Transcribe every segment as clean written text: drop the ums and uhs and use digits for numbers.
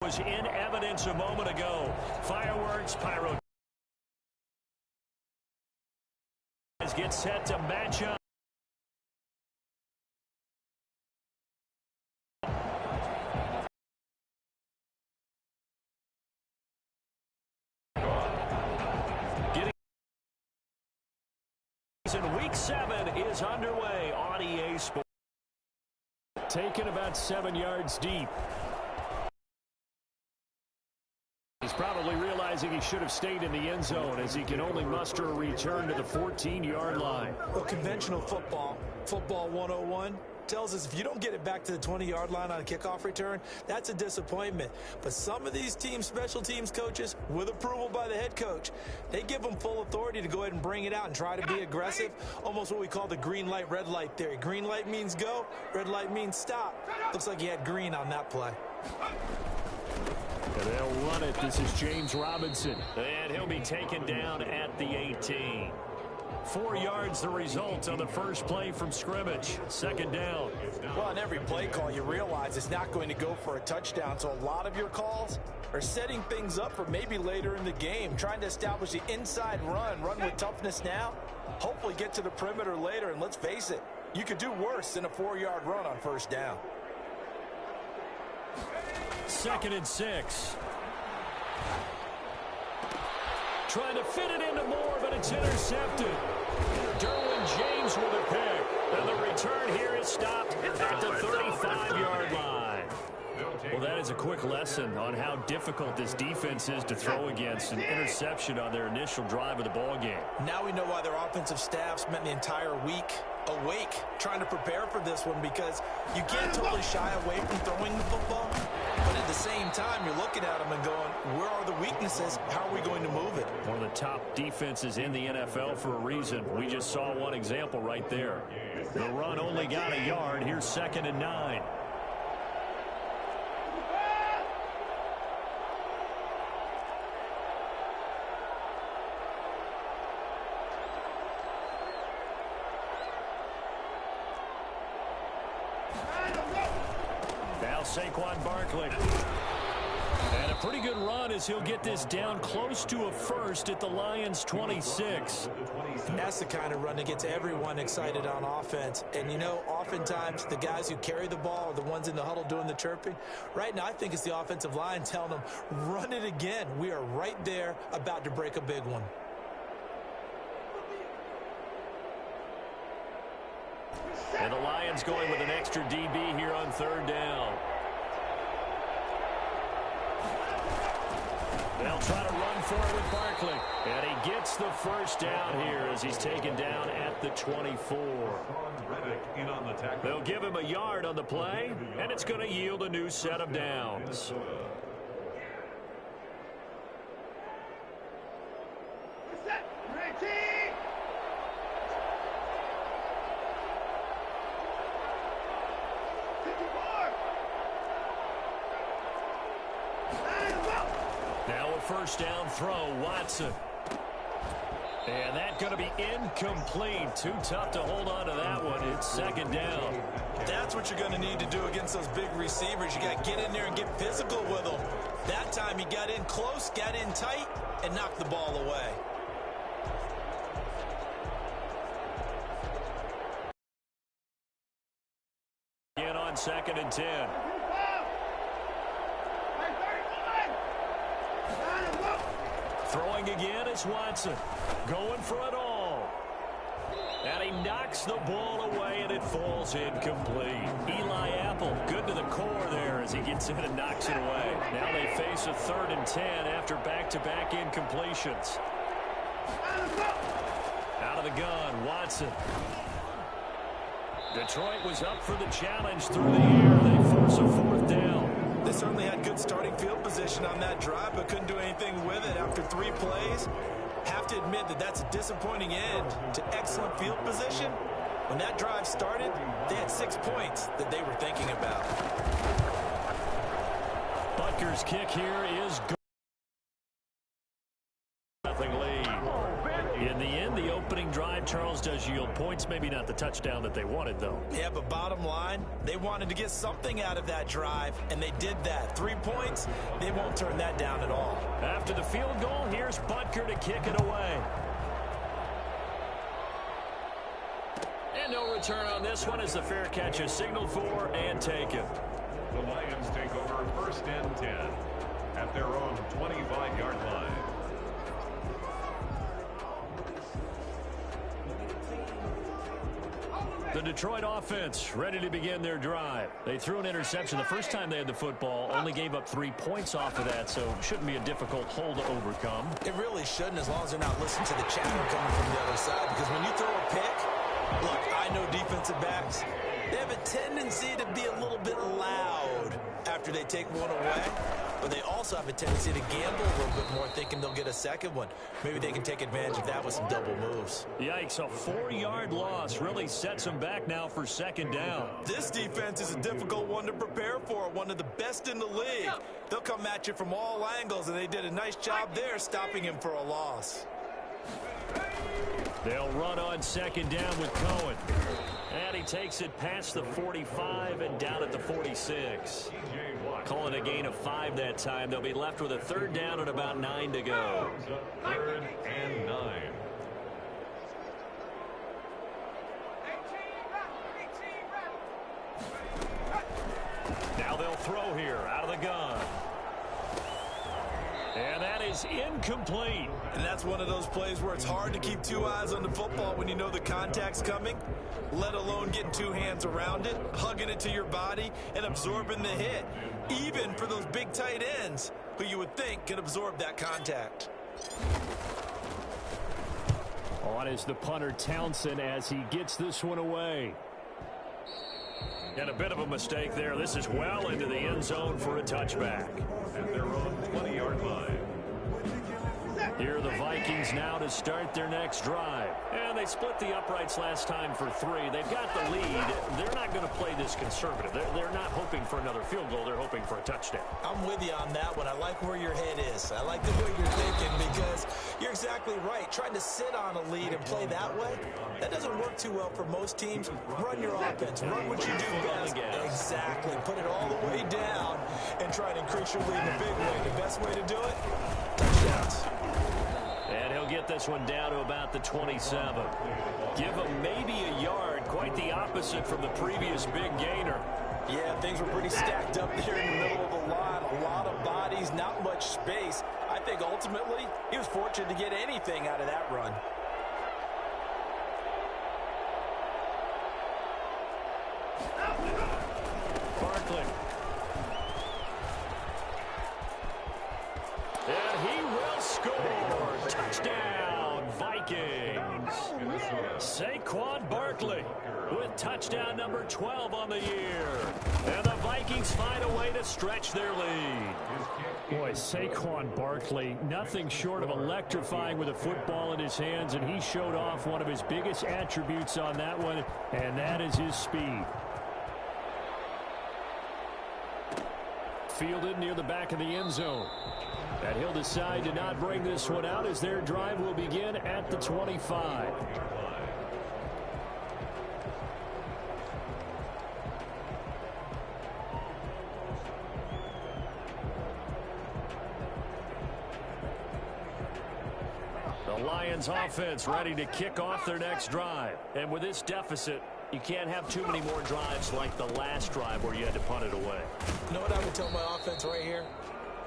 Was in evidence a moment ago. Fireworks, pyro. Get set to match up. And week 7 is underway on EA Sports. Taken about 7 yards deep. He's probably realizing he should have stayed in the end zone as he can only muster a return to the 14-yard line. Well, conventional football 101, tells us if you don't get it back to the 20-yard line on a kickoff return, that's a disappointment. But some of these teams, special teams coaches, with approval by the head coach, they give them full authority to go ahead and bring it out and try to be aggressive, almost what we call the green light, red light theory. Green light means go, red light means stop. Looks like he had green on that play. And they'll run it. This is James Robinson. And he'll be taken down at the 18. 4 yards the result on the first play from scrimmage. Second down. Well, on every play call, you realize it's not going to go for a touchdown. So a lot of your calls are setting things up for maybe later in the game, trying to establish the inside run with toughness now, hopefully get to the perimeter later. And let's face it, you could do worse than a 4-yard run on first down. 2nd and 6. Trying to fit it into Moore, but it's intercepted. Derwin James with a pick. And the return here is stopped at the 35-yard line. Well, that is a quick lesson on how difficult this defense is to throw against. An interception on their initial drive of the ball game. Now we know why their offensive staff spent the entire week awake trying to prepare for this one, because you can't totally shy away from throwing the football, but at the same time you're looking at them and going, where are the weaknesses? How are we going to move it? One of the top defenses in the NFL for a reason. We just saw one example right there. The run only got a yard. Here's 2nd and 9. Saquon Barkley. And a pretty good run as he'll get this down close to a first at the Lions' 26. That's the kind of run that gets everyone excited on offense. And, you know, oftentimes the guys who carry the ball are the ones in the huddle doing the chirping. Right now, I think it's the offensive line telling them, run it again. We are right there about to break a big one. And the Lions going with an extra DB here on 3rd down. They'll try to run for it with Barkley. And he gets the first down here as he's taken down at the 24. They'll give him a yard on the play, and it's going to yield a new set of downs. First down throw, Watson. And that's going to be incomplete. Too tough to hold on to that one. It's 2nd down. That's what you're going to need to do against those big receivers. You got to get in there and get physical with them. That time he got in close, got in tight, and knocked the ball away. Again on 2nd and 10. Throwing again is Watson. Going for it all. And he knocks the ball away, and it falls incomplete. Eli Apple, good to the core there as he gets in and knocks it away. Now they face a 3rd and 10 after back-to-back incompletions. Out of the gun, Watson. Detroit was up for the challenge through the air. They force a 4th down. They certainly had good starting field position on that drive, but couldn't do anything with it after 3 plays. Have to admit that that's a disappointing end to excellent field position. When that drive started, they had 6 points that they were thinking about. Butker's kick here is good. Nothing lead. In the end, the opening drive, Charles, does yield points. Maybe not the touchdown that they wanted, though. Yeah, but bottom line, they wanted to get something out of that drive, and they did that. 3 points, they won't turn that down at all. After the field goal, here's Butker to kick it away. And no return on this one as the fair catch is signaled for and taken. The Lions take over 1st and 10 at their own 25-yard line. The Detroit offense ready to begin their drive. They threw an interception the first time they had the football, only gave up 3 points off of that, so shouldn't be a difficult hole to overcome. It really shouldn't, as long as they're not listening to the chatter coming from the other side, because when you throw a pick, look, I know defensive backs, they have a tendency to be a little bit loud after they take one away, but they also have a tendency to gamble a little bit more, thinking they'll get a second one. Maybe they can take advantage of that with some double moves. Yikes, a 4-yard loss really sets them back now for 2nd down. This defense is a difficult one to prepare for, one of the best in the league. They'll come at you from all angles, and they did a nice job there stopping him for a loss. They'll run on 2nd down with Cohen. And he takes it past the 45 and down at the 46. Calling a gain of 5 that time. They'll be left with a 3rd down and about 9 to go. 3rd and 9. Now they'll throw here out of the gun. And that is incomplete. And that's one of those plays where it's hard to keep 2 eyes on the football when you know the contact's coming, let alone getting 2 hands around it, hugging it to your body, and absorbing the hit, even for those big tight ends who you would think can absorb that contact. On is the punter Townsend as he gets this one away. And a bit of a mistake there. This is well into the end zone for a touchback. At their own 20-yard line. Here are the Vikings now to start their next drive. And they split the uprights last time for 3. They've got the lead. They're not going to play this conservative. They're not hoping for another field goal. They're hoping for a touchdown. I'm with you on that one. I like where your head is. I like the way you're thinking, because you're exactly right. Trying to sit on a lead and play that way, that doesn't work too well for most teams. Run your offense. Run what you do best. Exactly. Put it all the way down and try to increase your lead in a big way. The best way to do it, touchdowns. And he'll get this one down to about the 27. Give him maybe a yard. Quite the opposite from the previous big gainer. Yeah, things were pretty stacked up there in the middle of the line. A lot of bodies, not much space. I think ultimately he was fortunate to get anything out of that run. Barkley. And he will score. Touchdown, Vikings. Saquon Barkley with touchdown number 12 on the year. And the Vikings find a way to stretch their lead. Boy, Saquon Barkley, nothing short of electrifying with a football in his hands, and he showed off one of his biggest attributes on that one, and that is his speed. Fielded near the back of the end zone. And he'll decide to not bring this one out as their drive will begin at the 25. The Lions offense ready to kick off their next drive. And with this deficit, you can't have too many more drives like the last drive where you had to punt it away. You know what I would tell my offense right here?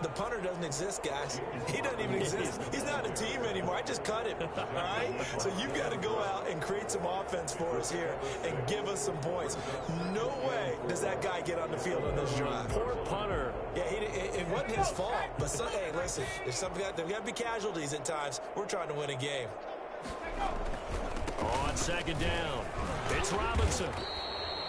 The punter doesn't exist, guys. He doesn't even exist. He's not a team anymore. I just cut him, all right? So you've got to go out and create some offense for us here and give us some points. No way does that guy get on the field on this drive. Poor punter. Yeah, it wasn't his fault. But, hey, listen, there's got to be casualties at times. We're trying to win a game. On 2nd down, it's Robinson.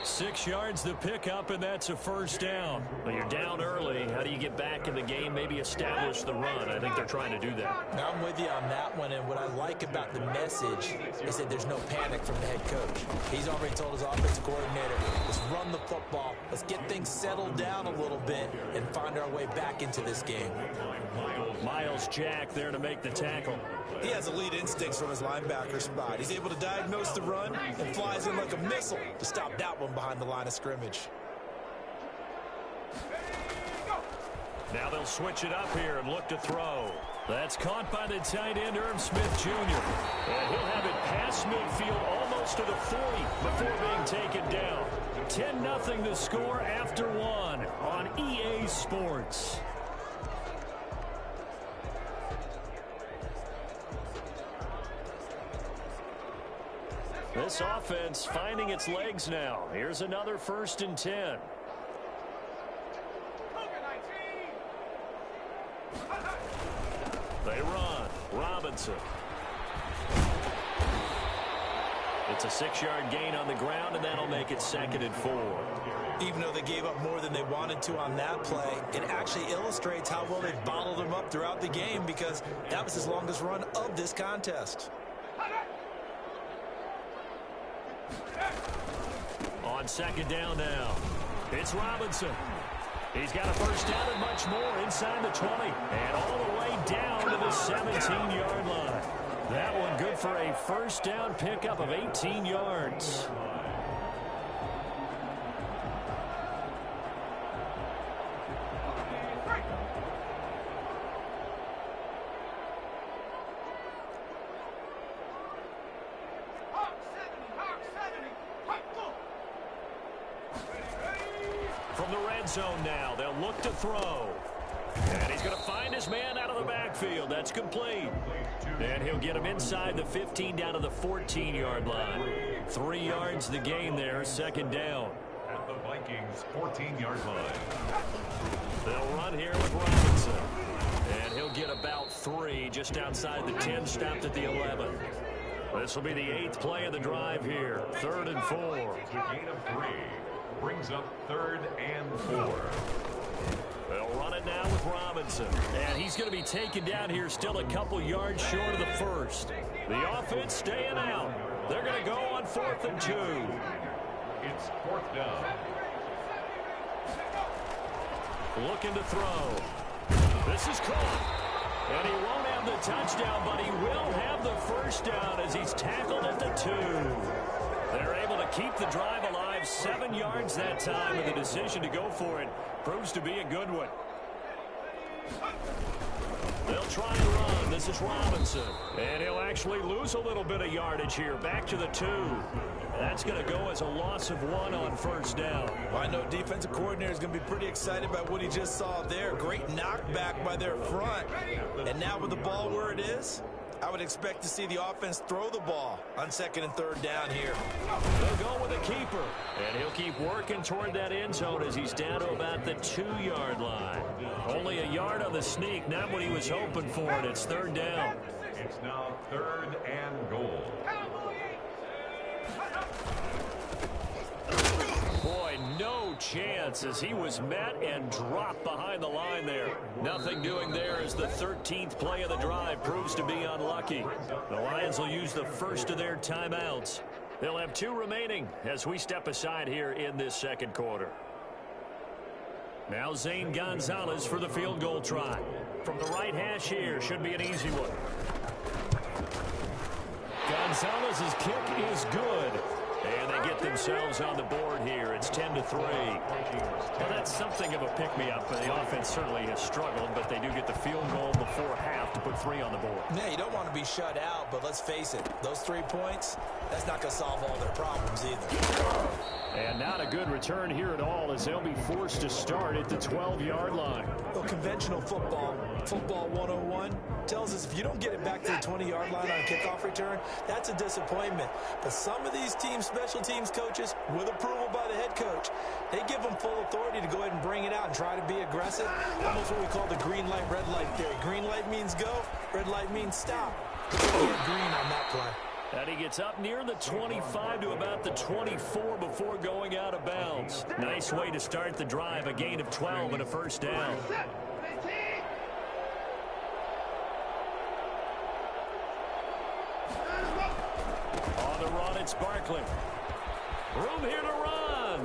6 yards to pick up, and that's a first down. Well, you're down early. How do you get back in the game, maybe establish the run? I think they're trying to do that. Now, I'm with you on that one, and what I like about the message is that there's no panic from the head coach. He's already told his offensive coordinator, let's run the football, let's get things settled down a little bit and find our way back into this game. Miles Jack there to make the tackle. He has elite instincts from his linebacker spot. He's able to diagnose the run and flies in like a missile to stop that one behind the line of scrimmage. Now they'll switch it up here and look to throw. That's caught by the tight end, Irv Smith Jr. And he'll have it past midfield almost to the 40 before being taken down. 10-0 the score after one on EA Sports. This offense finding its legs now. Here's another 1st and 10. They run. Robinson. It's a 6-yard gain on the ground, and that'll make it 2nd and 4. Even though they gave up more than they wanted to on that play, it actually illustrates how well they've bottled them up throughout the game because that was his longest run of this contest. On 2nd down now, it's Robinson. He's got a first down and much more inside the 20 and all the way down to the 17-yard line. That one good for a first down pickup of 18 yards. From the red zone now, they'll look to throw. And he's going to find his man out of the backfield. That's complete. And he'll get him inside the 15 down to the 14-yard line. 3 yards the gain there, 2nd down. At the Vikings' 14-yard line. They'll run here with Robinson. And he'll get about 3 just outside the 10, stopped at the 11. This will be the 8th play of the drive here. 3rd and 4. The gain of 3 brings up 3rd and 4. They'll run it now with Robinson. And he's going to be taken down here still a couple yards short of the 1st. The offense staying out. They're going to go on 4th and 2. It's 4th down. Looking to throw. This is caught. And he won't have the touchdown, but he will have the first down as he's tackled at the 2. They're able to keep the drive alive, 7 yards that time, and the decision to go for it proves to be a good one. They'll try and run. This is Robinson. And he'll actually lose a little bit of yardage here. Back to the 2. That's going to go as a loss of 1 on 1st down. Well, I know defensive coordinator is going to be pretty excited about what he just saw there. Great knockback by their front. And now with the ball where it is, I would expect to see the offense throw the ball on 2nd and 3rd down here. They'll go with a keeper. And he'll keep working toward that end zone as he's down to about the 2-yard line. Only a yard on the sneak, not what he was hoping for, and it's 3rd down. It's now 3rd and goal. Boy, no chance as he was met and dropped behind the line there. Nothing doing there as the 13th play of the drive proves to be unlucky. The Lions will use the first of their timeouts. They'll have 2 remaining as we step aside here in this 2nd quarter. Now Zane Gonzalez for the field goal try. From the right hash here, should be an easy one. Gonzalez's kick is good. And they get themselves on the board here. It's 10-3. Well, that's something of a pick-me-up. The offense certainly has struggled, but they do get the field goal before half to put 3 on the board. Yeah, you don't want to be shut out, but let's face it, those 3 points, that's not going to solve all their problems either. And not a good return here at all as they'll be forced to start at the 12-yard line. Well, conventional football 101, tells us if you don't get it back to the 20-yard line on a kickoff return, that's a disappointment. But some of these special teams coaches, with approval by the head coach, they give them full authority to go ahead and bring it out and try to be aggressive. Almost what we call the green light, red light theory. Green light means go, red light means stop. He had green on that play. And he gets up near the 25 to about the 24 before going out of bounds. Nice way to start the drive, a gain of 12 and a first down. On the run, it's Barkley. Room here to run.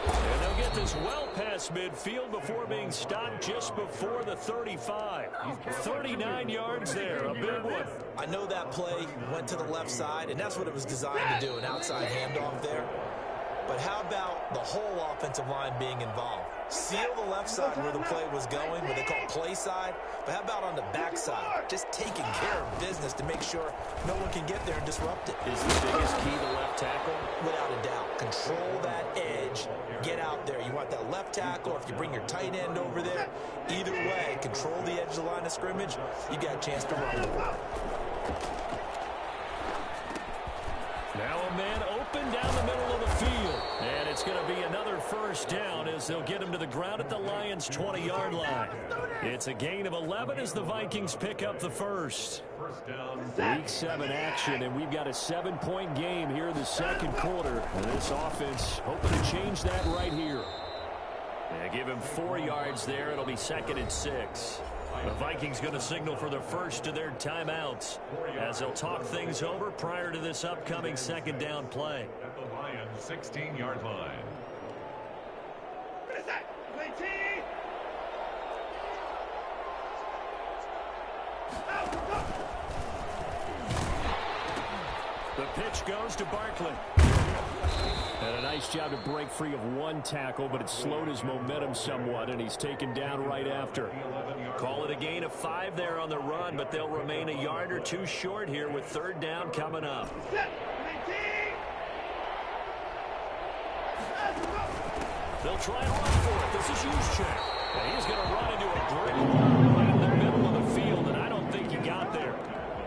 And they'll get this well past midfield before being stopped just before the 35. 39 yards there, a big one. I know that play went to the left side, and that's what it was designed to do, an outside handoff there. But how about the whole offensive line being involved? Seal the left side where the play was going, what they call play side. But how about on the back side? Just taking care of business to make sure no one can get there and disrupt it. Is the biggest key to left tackle? Without a doubt. Control that edge. Get out there. You want that left tackle, or if you bring your tight end over there, either way, control the edge of the line of scrimmage, you got a chance to run the ball. Now a man open down the middle of the field. And it's going to be another first down as they'll get him to the ground at the Lions' 20-yard line. It's a gain of 11 as the Vikings pick up the first. Week 7 action, and we've got a 7-point game here in the second quarter. And this offense hoping to change that right here. And give him 4 yards there. It'll be 2nd and 6. The Vikings going to signal for the first of their timeouts as they'll talk things over prior to this upcoming second down play. At the Lions' 16-yard line. The pitch goes to Barkley. And a nice job to break free of one tackle, but it slowed his momentum somewhat, and he's taken down right after. Call it a gain of 5 there on the run, but they'll remain a yard or two short here with third down coming up. They'll try and run for it. This is Juszczyk. And he's going to run into a brick wall right in the middle of the field, and I don't think he got there.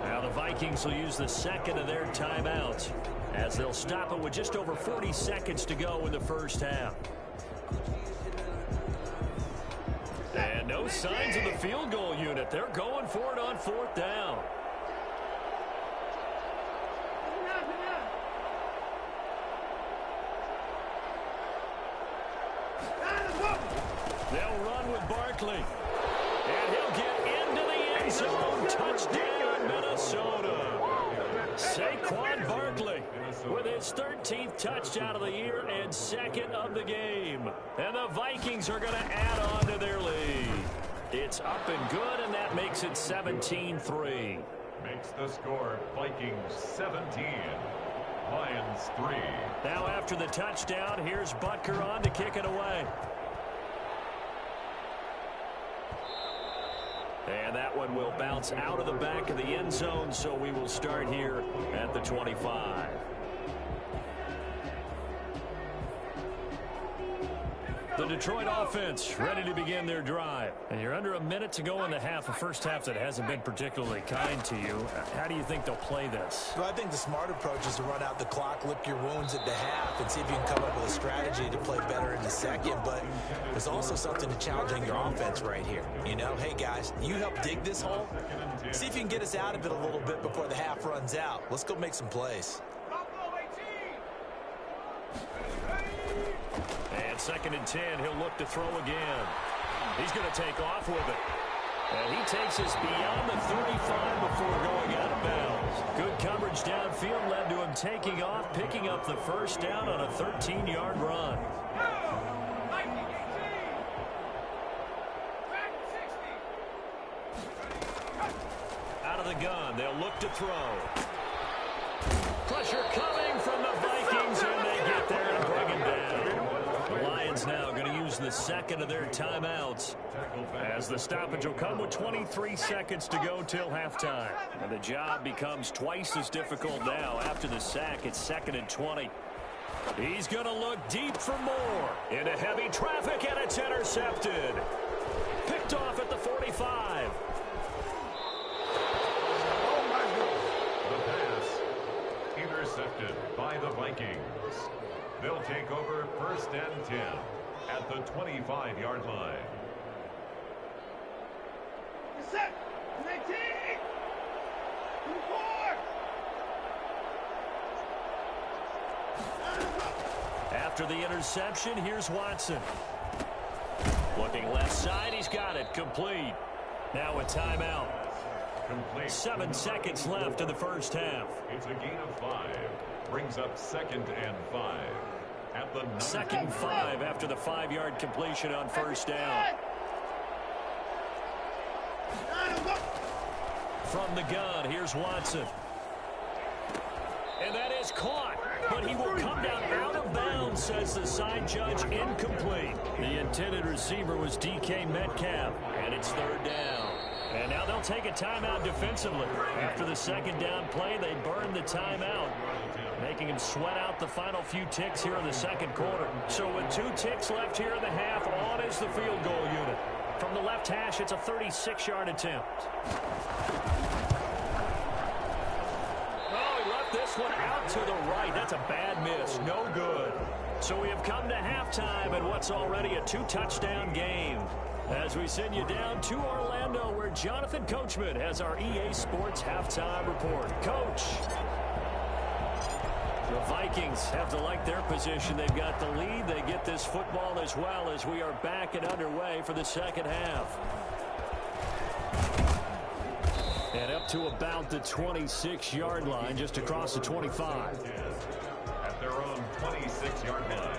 Now the Vikings will use the second of their timeouts as they'll stop it with just over 40 seconds to go in the first half. And no signs of the field goal unit. They're going for it on fourth down. They'll run with Barkley. And he'll get into the end zone. Touchdown, Minnesota. Saquon Barkley with his 13th touchdown of the year and second of the game. And the Vikings are going to add on to their lead. It's up and good, and that makes it 17-3. Makes the score Vikings 17, Lions 3. Now after the touchdown, here's Butker on to kick it away. And that one will bounce out of the back of the end zone, so we will start here at the 25. The Detroit offense ready to begin their drive. And you're under a minute to go in the half, a first half that hasn't been particularly kind to you. How do you think they'll play this? Well, I think the smart approach is to run out the clock, lick your wounds at the half, and see if you can come up with a strategy to play better in the second. But there's also something to challenging your offense right here. You know, hey, guys, you help dig this hole. See if you can get us out of it a little bit before the half runs out. Let's go make some plays. And 2nd and 10, he'll look to throw again. He's going to take off with it. And he takes us beyond the 35 before going out of bounds. Good coverage downfield led to him taking off, picking up the first down on a 13-yard run. Out of the gun, they'll look to throw. Pressure coming from the Vikings, and they get there and bring him down. The Lions now going to use the second of their timeouts as the stoppage will come with 23 seconds to go till halftime. And the job becomes twice as difficult now. After the sack, it's 2nd and 20. He's going to look deep for more. Into heavy traffic, and it's intercepted. Picked off at the 45. Intercepted by the Vikings. They'll take over 1st and 10 at the 25-yard line. Set. 19. 4. After the interception, here's Watson. Looking left side, he's got it. Complete. Now a timeout. Complete. 7 seconds left in the first half. It's a gain of 5. Brings up 2nd and 5. At the 2nd and 5 after the 5-yard completion on first down. From the gun, here's Watson. And that is caught. But he will come down out of bounds, says the side judge. Incomplete. The intended receiver was DK Metcalf. And it's 3rd down. And now they'll take a timeout defensively. After the 2nd down play, they burn the timeout, making him sweat out the final few ticks here in the 2nd quarter. So with 2 ticks left here in the half, on is the field goal unit. From the left hash, it's a 36-yard attempt. Oh, he left this one out to the right. That's a bad miss. No good. So we have come to halftime in what's already a 2-touchdown game. As we send you down to Orlando, where Jonathan Coachman has our EA Sports halftime report. Coach. The Vikings have to like their position. They've got the lead. They get this football as well as we are back and underway for the 2nd half. And up to about the 26-yard line, just across the 25. At their own 26-yard line.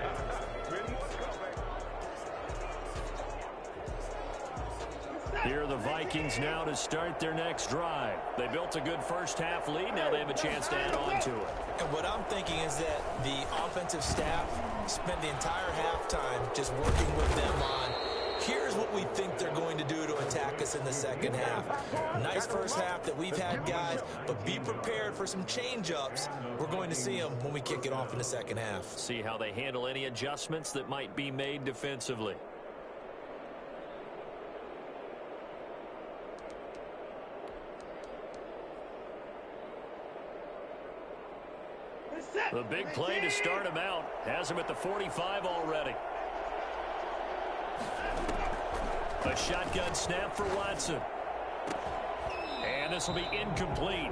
Here are the Vikings now to start their next drive. They built a good first half lead. Now they have a chance to add on to it. And what I'm thinking is that the offensive staff spent the entire halftime just working with them on, here's what we think they're going to do to attack us in the 2nd half. Nice first half that we've had, guys, but be prepared for some change-ups. We're going to see them when we kick it off in the 2nd half. See how they handle any adjustments that might be made defensively. The big play to start him out. Has him at the 45 already. A shotgun snap for Watson. And this will be incomplete.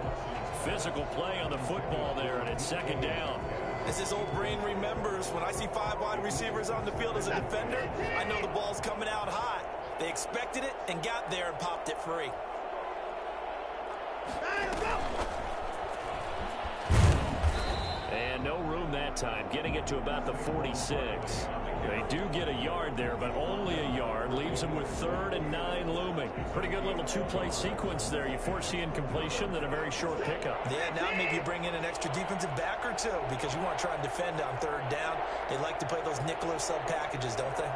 Physical play on the football there, and it's 2nd down. As his old brain remembers, when I see 5 wide receivers on the field as a defender, I know the ball's coming out hot. They expected it and got there and popped it free. And no room that time, getting it to about the 46. They do get a yard there, but only a yard. Leaves them with 3rd and 9 looming. Pretty good little 2-play sequence there. You foresee incompletion, then a very short pickup. Yeah, now maybe you bring in an extra defensive back or 2 because you want to try and defend on 3rd down. They like to play those nickel or sub packages, don't they?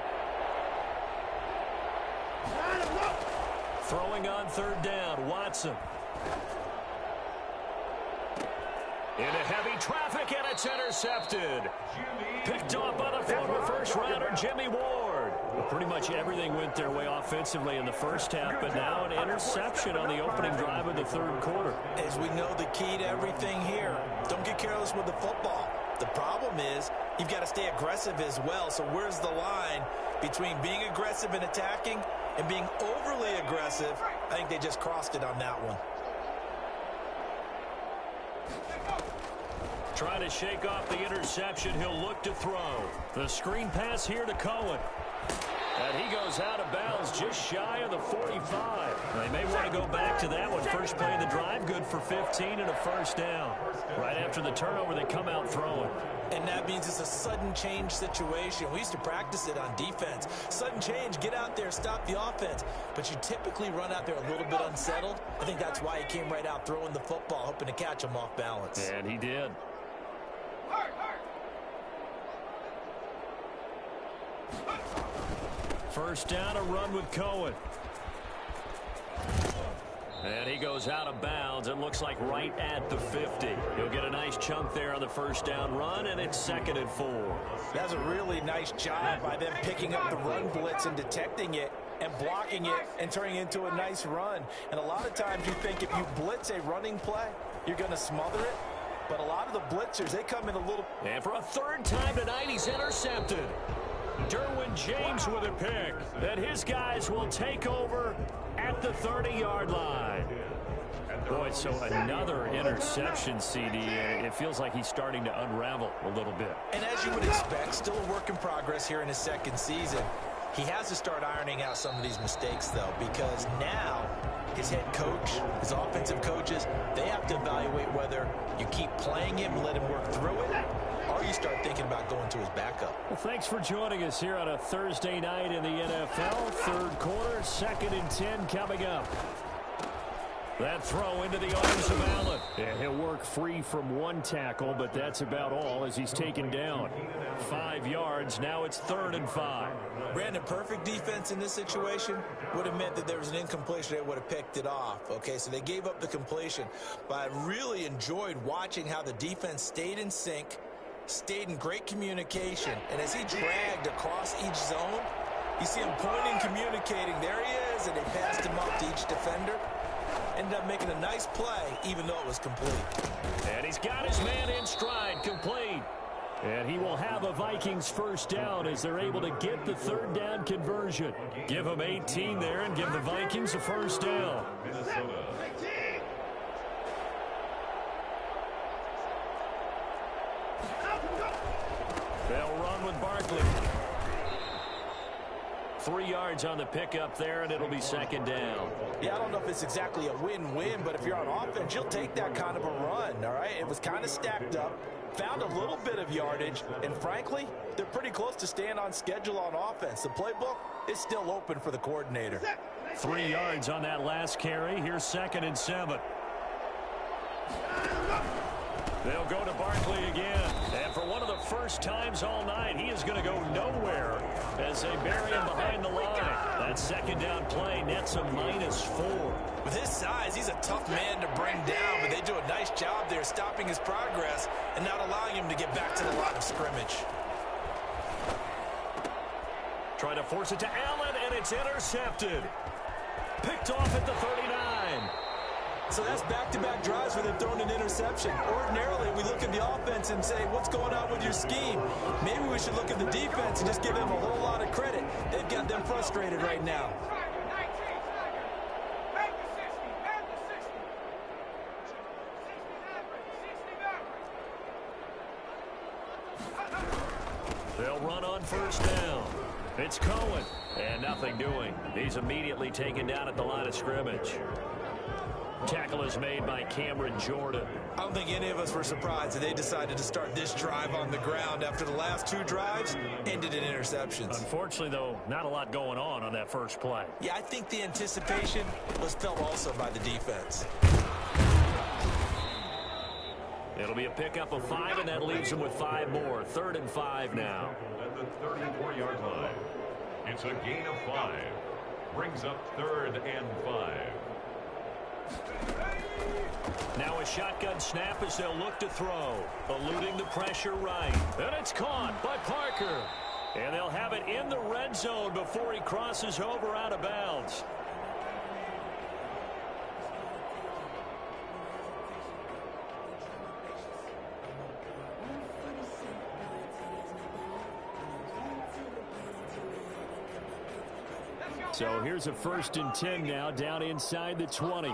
Throwing on 3rd down, Watson. Into heavy traffic, and it's intercepted. Picked off by the former first-rounder, Jimmy Ward. Well, pretty much everything went their way offensively in the first half, but now an interception on the opening drive of the 3rd quarter. As we know, the key to everything here, don't get careless with the football. The problem is you've got to stay aggressive as well, so where's the line between being aggressive and attacking and being overly aggressive? I think they just crossed it on that one. Trying to shake off the interception. He'll look to throw. The screen pass here to Cohen. And he goes out of bounds just shy of the 45. They may want to go back to that one. First play of the drive, good for 15 and a 1st down. Right after the turnover, they come out throwing. And that means it's a sudden change situation. We used to practice it on defense. Sudden change, get out there, stop the offense. But you typically run out there a little bit unsettled. I think that's why he came right out throwing the football, hoping to catch him off balance. And he did. First down, a run with Cohen. And he goes out of bounds. It looks like right at the 50. He'll get a nice chunk there on the first down run, and it's 2nd and 4. That's a really nice job by them picking up the run blitz and detecting it and blocking it and turning it into a nice run. And a lot of times you think if you blitz a running play, you're going to smother it. But a lot of the blitzers, they come in a little... And for a 3rd time tonight, he's intercepted. Derwin James with a pick. And his guys will take over at the 30-yard line. Boy, so another interception, CD. It feels like he's starting to unravel a little bit. And as you would expect, still a work in progress here in his second season. He has to start ironing out some of these mistakes, though, because now his head coach, his offensive coaches, they have to evaluate whether you keep playing him and let him work through it, or you start thinking about going to his backup. Well, thanks for joining us here on a Thursday night in the NFL. Third quarter, 2nd and 10 coming up. That throw into the arms of Allen. Yeah, he'll work free from one tackle, but that's about all as he's taken down. 5 yards. Now it's 3rd and 5. Brandon, perfect defense in this situation would have meant that there was an incompletion. They would have picked it off. Okay, so they gave up the completion. But I really enjoyed watching how the defense stayed in sync, stayed in great communication. And as he dragged across each zone, you see him pointing, communicating. There he is, and they passed him up to each defender. Ended up making a nice play, even though it was complete. And he's got his man in stride, complete. And he will have a Vikings first down as they're able to get the 3rd down conversion. Give them 18 there and give the Vikings a first down. They'll run with Barkley. 3 yards on the pickup there, and it'll be 2nd down. Yeah, I don't know if it's exactly a win-win, but if you're on offense, you'll take that kind of a run, all right? It was kind of stacked up, found a little bit of yardage, and frankly, they're pretty close to staying on schedule on offense. The playbook is still open for the coordinator. 3 yards on that last carry. Here's 2nd and 7. They'll go to Barkley again. And for one of the first times all night, he is going to go nowhere as they bury him behind the line. That 2nd down play nets a -4. With his size, he's a tough man to bring down, but they do a nice job there stopping his progress and not allowing him to get back to the line of scrimmage. Trying to force it to Allen, and it's intercepted. Picked off at the 39. So that's back-to-back drives where they've thrown an interception. Ordinarily, we look at the offense and say, what's going on with your scheme? Maybe we should look at the defense and just give them a whole lot of credit. They've got them frustrated right now. They'll run on first down. It's Cohen, and nothing doing. He's immediately taken down at the line of scrimmage. Tackle is made by Cameron Jordan. I don't think any of us were surprised that they decided to start this drive on the ground after the last 2 drives ended in interceptions. Unfortunately, though, not a lot going on that first play. Yeah, I think the anticipation was felt also by the defense. It'll be a pickup of 5, and that leaves them with 5 more. 3rd and 5 now. At the 34-yard line. It's a gain of 5. Brings up 3rd and 5. Now a shotgun snap as they'll look to throw. Eluding the pressure right. And it's caught by Parker. And they'll have it in the red zone before he crosses over out of bounds. So here's a 1st and 10 now down inside the 20.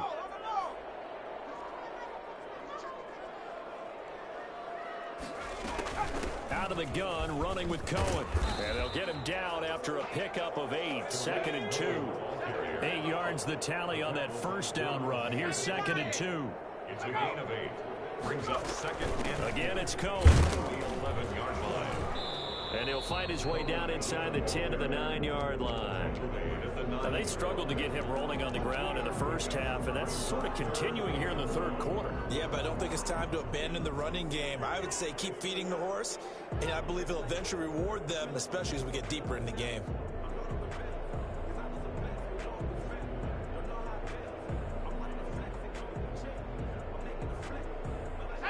Out of the gun, running with Cohen. And they'll get him down after a pickup of 8. 2nd and 2. 8 yards the tally on that first down run. Here's 2nd and 2. It's a gain of 8. Brings up 2nd and again, it's Cohen. the 11-yard line. And he'll find his way down inside the 10 to the 9-yard line. Now, they struggled to get him rolling on the ground in the first half, and that's sort of continuing here in the 3rd quarter. Yeah, but I don't think it's time to abandon the running game. I would say keep feeding the horse, and I believe he'll eventually reward them, especially as we get deeper in the game.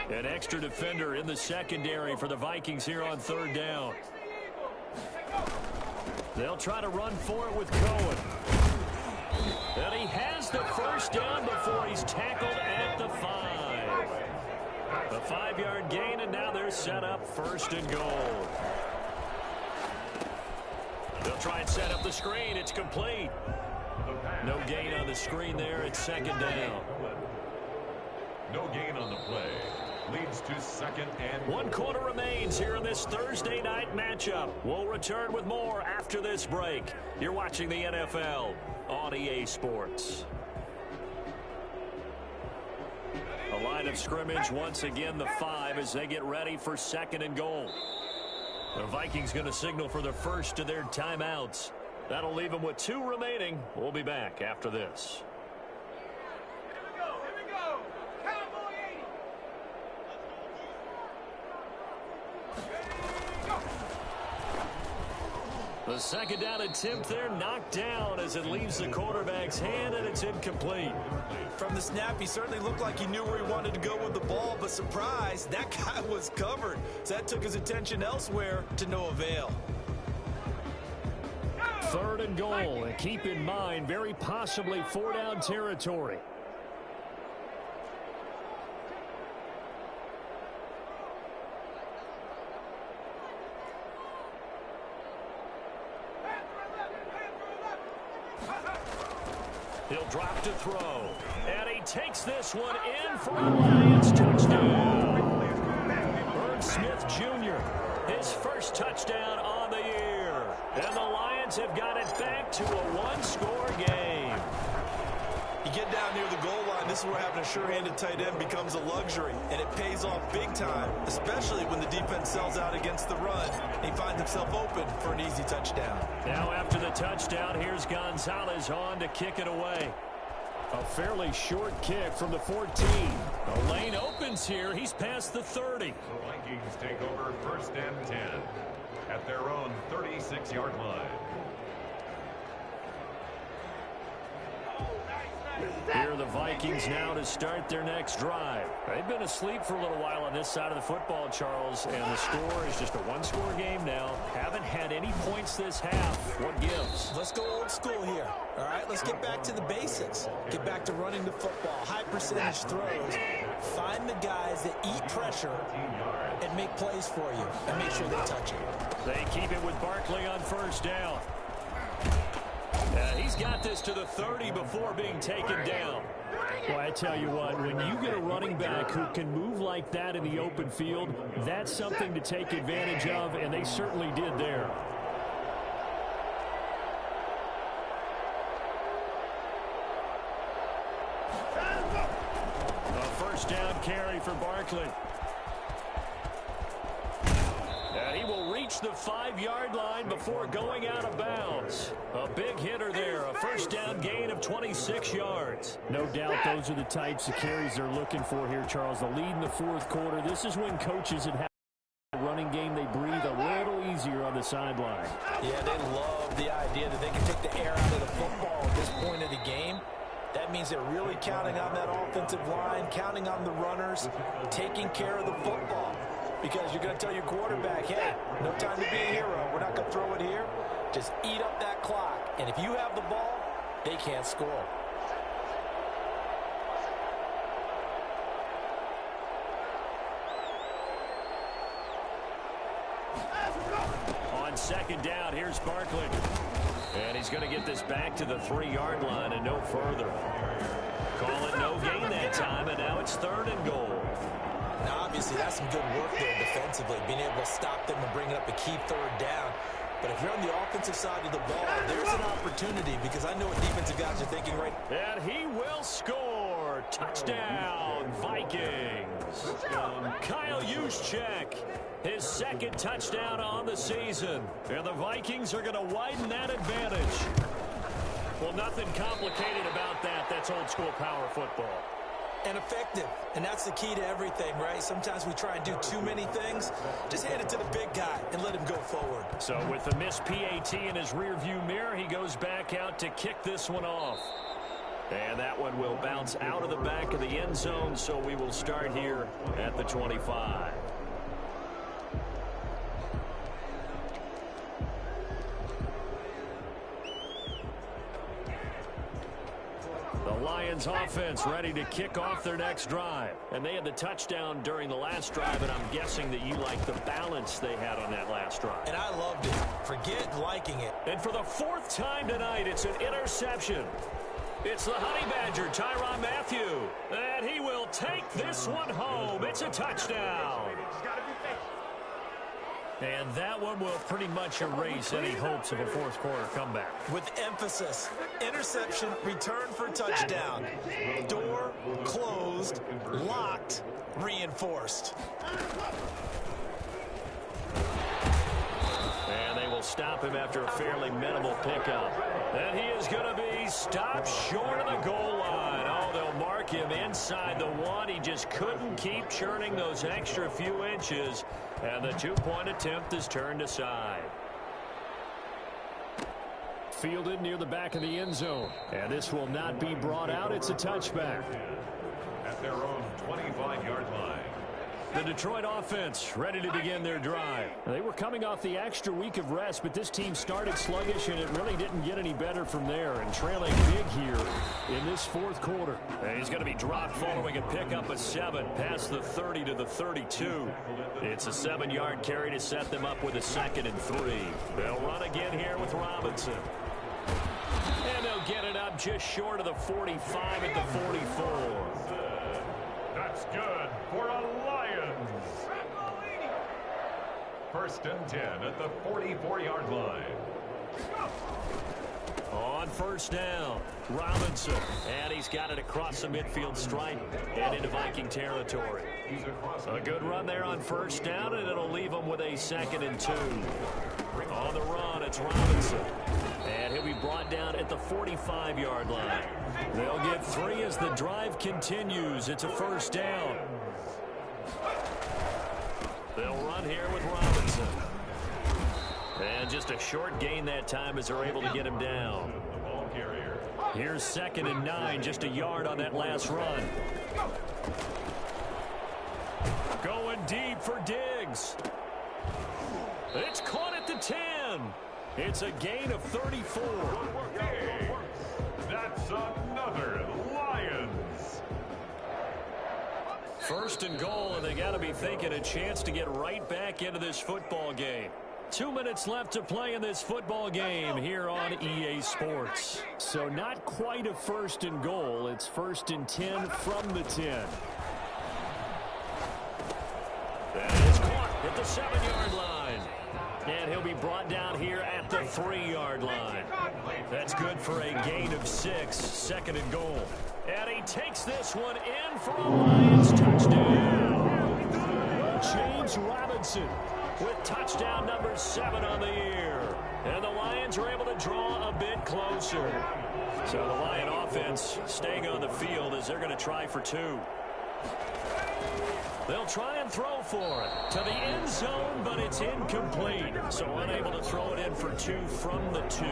An extra defender in the secondary for the Vikings here on 3rd down. They'll try to run for it with Cohen. And he has the first down before he's tackled at the 5. A 5-yard gain, and now they're set up 1st and goal. They'll try and set up the screen. It's complete. No gain on the screen there. It's 2nd down. No gain on the play. Leads to second and 1 quarter remains here in this Thursday night matchup. We'll return with more after this break. You're watching the NFL on EA Sports. A line of scrimmage once again, the 5 as they get ready for second and goal. The Vikings going to signal for the first of their timeouts. That'll leave them with 2 remaining. We'll be back after this. The second down attempt there knocked down as it leaves the quarterback's hand, and it's incomplete. From the snap, he certainly looked like he knew where he wanted to go with the ball, but surprise, that guy was covered. So that took his attention elsewhere to no avail. Third and goal, and keep in mind, very possibly 4-down territory. He'll drop to throw, and he takes this one in for a Lions touchdown. Herb Smith Jr., his first touchdown on the year. And the Lions have got it back to a 1-score game. You get down near the goal line, this is where having a sure-handed tight end becomes a luxury, and it pays off big time, especially when the defense sells out against the run, and he finds himself open for an easy touchdown. Now after the touchdown, here's Gonzalez on to kick it away. A fairly short kick from the 14. The lane opens here. He's past the 30. the Vikings take over first and 10 at their own 36-yard line. Here are the Vikings now to start their next drive. They've been asleep for a little while on this side of the football, Charles, and the score is just a 1-score game now. Haven't had any points this half. What gives? Let's go old school here. All right, let's get back to the basics. Get back to running the football, high percentage throws. Find the guys that eat pressure and make plays for you and make sure they touch it. They keep it with Barkley on first down. He's got this to the 30 before being taken down. Well, I tell you what, when you get a running back who can move like that in the open field, that's something to take advantage of, and they certainly did there. A first down carry for Barkley. And he will reach the 5-yard line before going out of bounds. A big hitter there, a first down gain of 26 yards. No doubt those are the types of carries they're looking for here, Charles. The lead in the fourth quarter. This is when coaches have a running game, they breathe a little easier on the sideline. Yeah, they love the idea that they can take the air out of the football at this point of the game. That means they're really counting on that offensive line, counting on the runners, taking care of the football. Because you're going to tell your quarterback, hey, no time to be a hero. We're not going to throw it here. Just eat up that clock. And if you have the ball, they can't score. On second down, here's Barkley. And he's going to get this back to the 3-yard line and no further. Call it no gain that time, and now it's third and goal. Now, obviously, that's some good work there defensively, being able to stop them and bring up a key third down. But if you're on the offensive side of the ball, there's an opportunity because I know what defensive guys are thinking right now. And he will score. Touchdown, Vikings. Kyle Juszczyk, his second touchdown on the season. And the Vikings are going to widen that advantage. Well, nothing complicated about that. That's old school power football. And effective. And that's the key to everything, right? Sometimes we try and do too many things. Just hand it to the big guy and let him go forward. So with the missed PAT in his rearview mirror, he goes back out to kick this one off. And that one will bounce out of the back of the end zone, so we will start here at the 25. The Lions offense ready to kick off their next drive. And they had the touchdown during the last drive, and I'm guessing that you like the balance they had on that last drive. And I loved it. Forget liking it. And for the 4th time tonight, it's an interception. It's the Honey Badger, Tyrann Mathieu. And he will take this one home. It's a touchdown. And that one will pretty much erase any hopes of a fourth quarter comeback. With emphasis, interception, return for touchdown. Door closed, locked, reinforced. And they will stop him after a fairly minimal pickup. And he is going to be stopped short of the goal line. Oh, they'll mark him inside the one. He just couldn't keep churning those extra few inches. And the two-point attempt is turned aside. Fielded near the back of the end zone. And this will not be brought out. It's a touchback. At their own 25-yard line. The Detroit offense ready to begin their drive. They were coming off the extra week of rest, but this team started sluggish, and it really didn't get any better from there. And trailing big here in this fourth quarter. And he's going to be dropped following a pickup of 7 past the 30 to the 32. It's a 7-yard carry to set them up with a 2nd and 3. They'll run again here with Robinson. And they'll get it up just short of the 45 at the 44. That's good for a Lions. First and 10 at the 44-yard line. On first down, Robinson. And he's got it across the midfield stripe and into Viking territory. A good run there on first down, and it'll leave him with a 2nd and 2. On the run, it's Robinson. And he'll be brought down at the 45-yard line. They'll get 3 as the drive continues. It's a first down. They'll run here with Robinson. And just a short gain that time as they're able to get him down. Here's 2nd and 9, just a yard on that last run. Going deep for Diggs. It's caught at the 10. It's a gain of 34. That's another Lions. First and goal, and they got to be thinking a chance to get right back into this football game. 2 minutes left to play in this football game here on EA Sports. So not quite a first and goal. It's 1st and 10 from the 10. That is caught at the 7-yard line. And he'll be brought down here at the 3-yard line. That's good for a gain of 6, 2nd and goal. And he takes this one in for a Lions touchdown. James Robinson with touchdown number 7 on the year. And the Lions are able to draw a bit closer. So the Lion offense staying on the field as they're going to try for 2. They'll try and throw for it to the end zone, but it's incomplete. So unable to throw it in for 2 from the 2.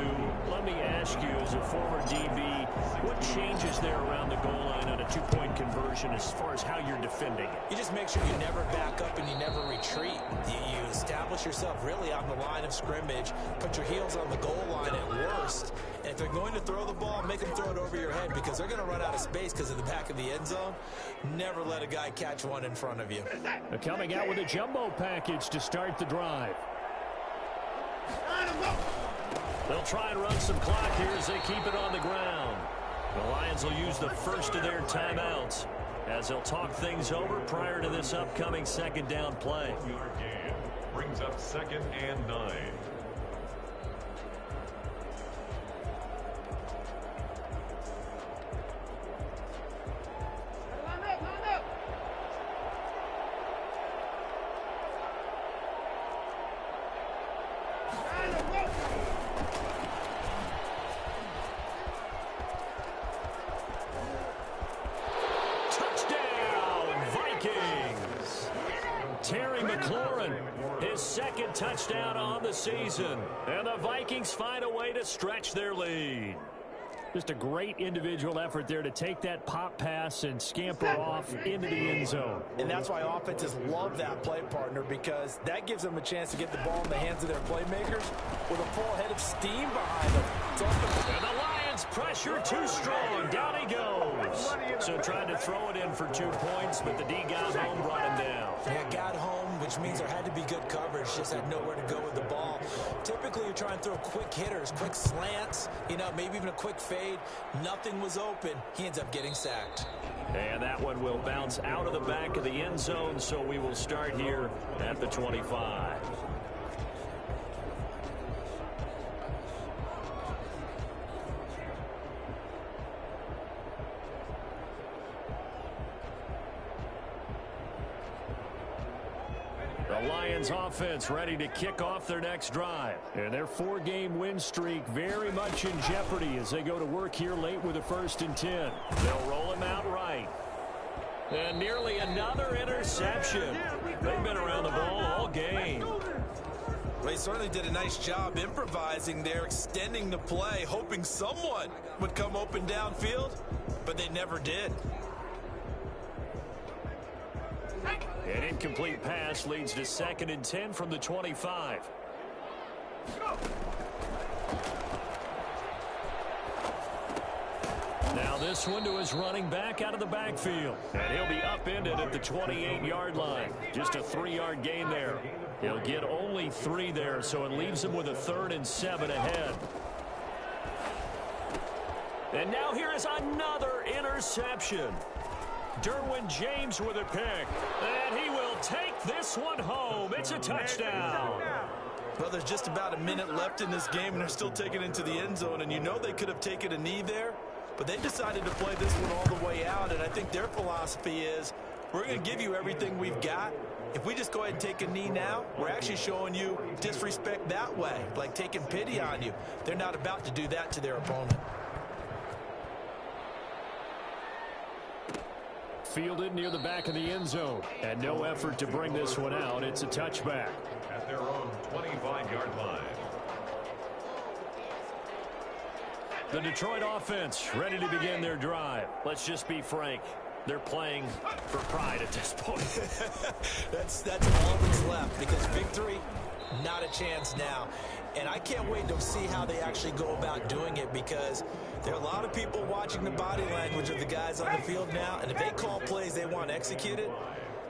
Let me ask you, as a former DB, what changes there around the goal line on a 2-point conversion as far as how you're defending it? You just make sure you never back up and you never retreat. You establish yourself really on the line of scrimmage, put your heels on the goal line at worst. And if they're going to throw the ball, make them throw it over your head because they're going to run out of space because of the back of the end zone. Never let a guy catch one in front of you. They're coming out with a jumbo package to start the drive. They'll try and run some clock here as they keep it on the ground. The Lions will use the first of their timeouts as they'll talk things over prior to this upcoming 2nd down play. Brings up 2nd and 9. Touchdown on the season, and the Vikings find a way to stretch their lead. Just a great individual effort there to take that pop pass and scamper off into the end zone. And that's why offenses love that play partner, because that gives them a chance to get the ball in the hands of their playmakers with a full head of steam behind them. And the Lions pressure too strong. Down he goes. So tried to throw it in for 2 points, but the D got home, brought him down. Yeah, got home, which means there had to be good coverage. Just had nowhere to go with the ball. Typically, you're trying to throw quick hitters, quick slants, you know, maybe even a quick fade. Nothing was open. He ends up getting sacked. And that one will bounce out of the back of the end zone, so we will start here at the 25. The Lions offense ready to kick off their next drive. And their 4-game win streak very much in jeopardy as they go to work here late with a 1st and 10. They'll roll him out right. And nearly another interception. They've been around the ball all game. Well, he certainly did a nice job improvising there, extending the play, hoping someone would come open downfield, but they never did. An incomplete pass leads to 2nd and 10 from the 25. Now this one to his running back out of the backfield. And he'll be upended at the 28-yard line. Just a 3-yard gain there. He'll get only 3 there, so it leaves him with a 3rd and 7 ahead. And now here is another interception. Derwin James with a pick. And he will take this one home. It's a touchdown. Well, there's just about a minute left in this game, and they're still taking it into the end zone. And you know they could have taken a knee there, but they decided to play this one all the way out. And I think their philosophy is, we're going to give you everything we've got. If we just go ahead and take a knee now, we're actually showing you disrespect that way, like taking pity on you. They're not about to do that to their opponent. Fielded near the back of the end zone. And no effort to bring this one out. It's a touchback. At their own 25-yard line. The Detroit offense ready to begin their drive. Let's just be frank. They're playing for pride at this point. that's all that's left, because victory, not a chance now. And I can't wait to see how they actually go about doing it, because there are a lot of people watching the body language of the guys on the field now, and if they call plays they want executed,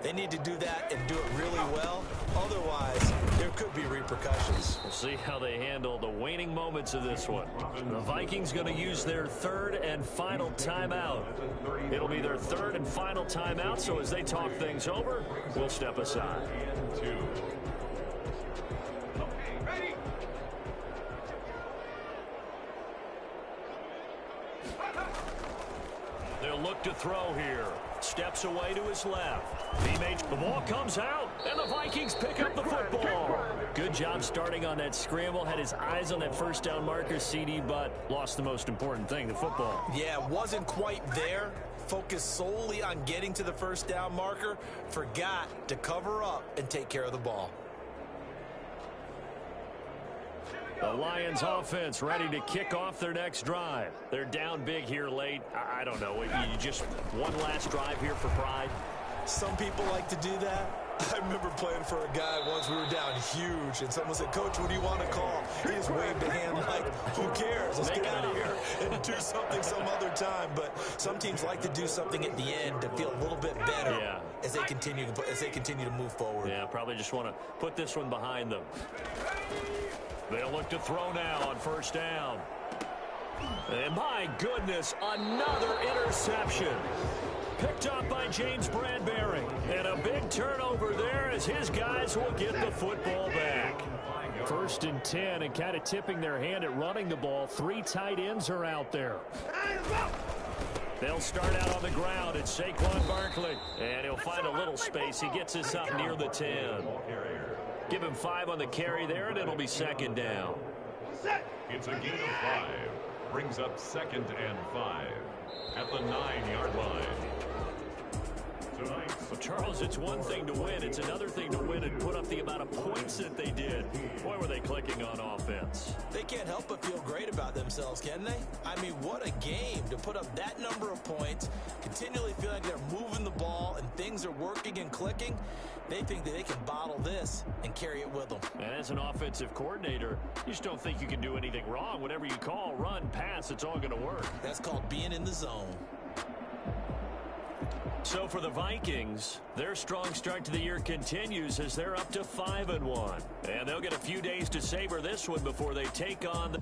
they need to do that and do it really well. Otherwise, there could be repercussions. We'll see how they handle the waning moments of this one. The Vikings going to use their 3rd and final timeout. It'll be their 3rd and final timeout, so as they talk things over, we'll step aside. They'll look to throw here. Steps away to his left. Teammates, the ball comes out, and the Vikings pick up the football. Good job starting on that scramble. Had his eyes on that 1st down marker, CD, but lost the most important thing, the football. Yeah, wasn't quite there. Focused solely on getting to the 1st down marker. Forgot to cover up and take care of the ball. The Lions offense ready to kick off their next drive. They're down big here late. I don't know. You just one last drive here for pride. Some people like to do that. I remember playing for a guy once. We were down huge, and someone said, "Coach, what do you want to call?" He just waved a hand like, "Who cares? Let's get out of here and do something some other time." But some teams like to do something at the end to feel a little bit better as they continue to move forward. Yeah, probably just want to put this one behind them. They'll look to throw now on 1st down. And my goodness, another interception. Picked up by James Bradbury. And a big turnover there as his guys will get the football back. 1st and 10, and kind of tipping their hand at running the ball. 3 tight ends are out there. They'll start out on the ground. It's Saquon Barkley. And he'll find a little space. He gets us up near the 10. Give him 5 on the carry there, and it'll be 2nd down. It's a gain of 5. Brings up 2nd and 5 at the 9-yard line. Well, Charles, it's one thing to win. It's another thing to win and put up the amount of points that they did. Boy, were they clicking on offense. They can't help but feel great about themselves, can they? I mean, what a game to put up that number of points, continually feel like they're moving the ball and things are working and clicking. They think that they can bottle this and carry it with them. And as an offensive coordinator, you just don't think you can do anything wrong. Whatever you call, run, pass, it's all going to work. That's called being in the zone. So for the Vikings, their strong start to the year continues as they're up to 5-1. And they'll get a few days to savor this one before they take on the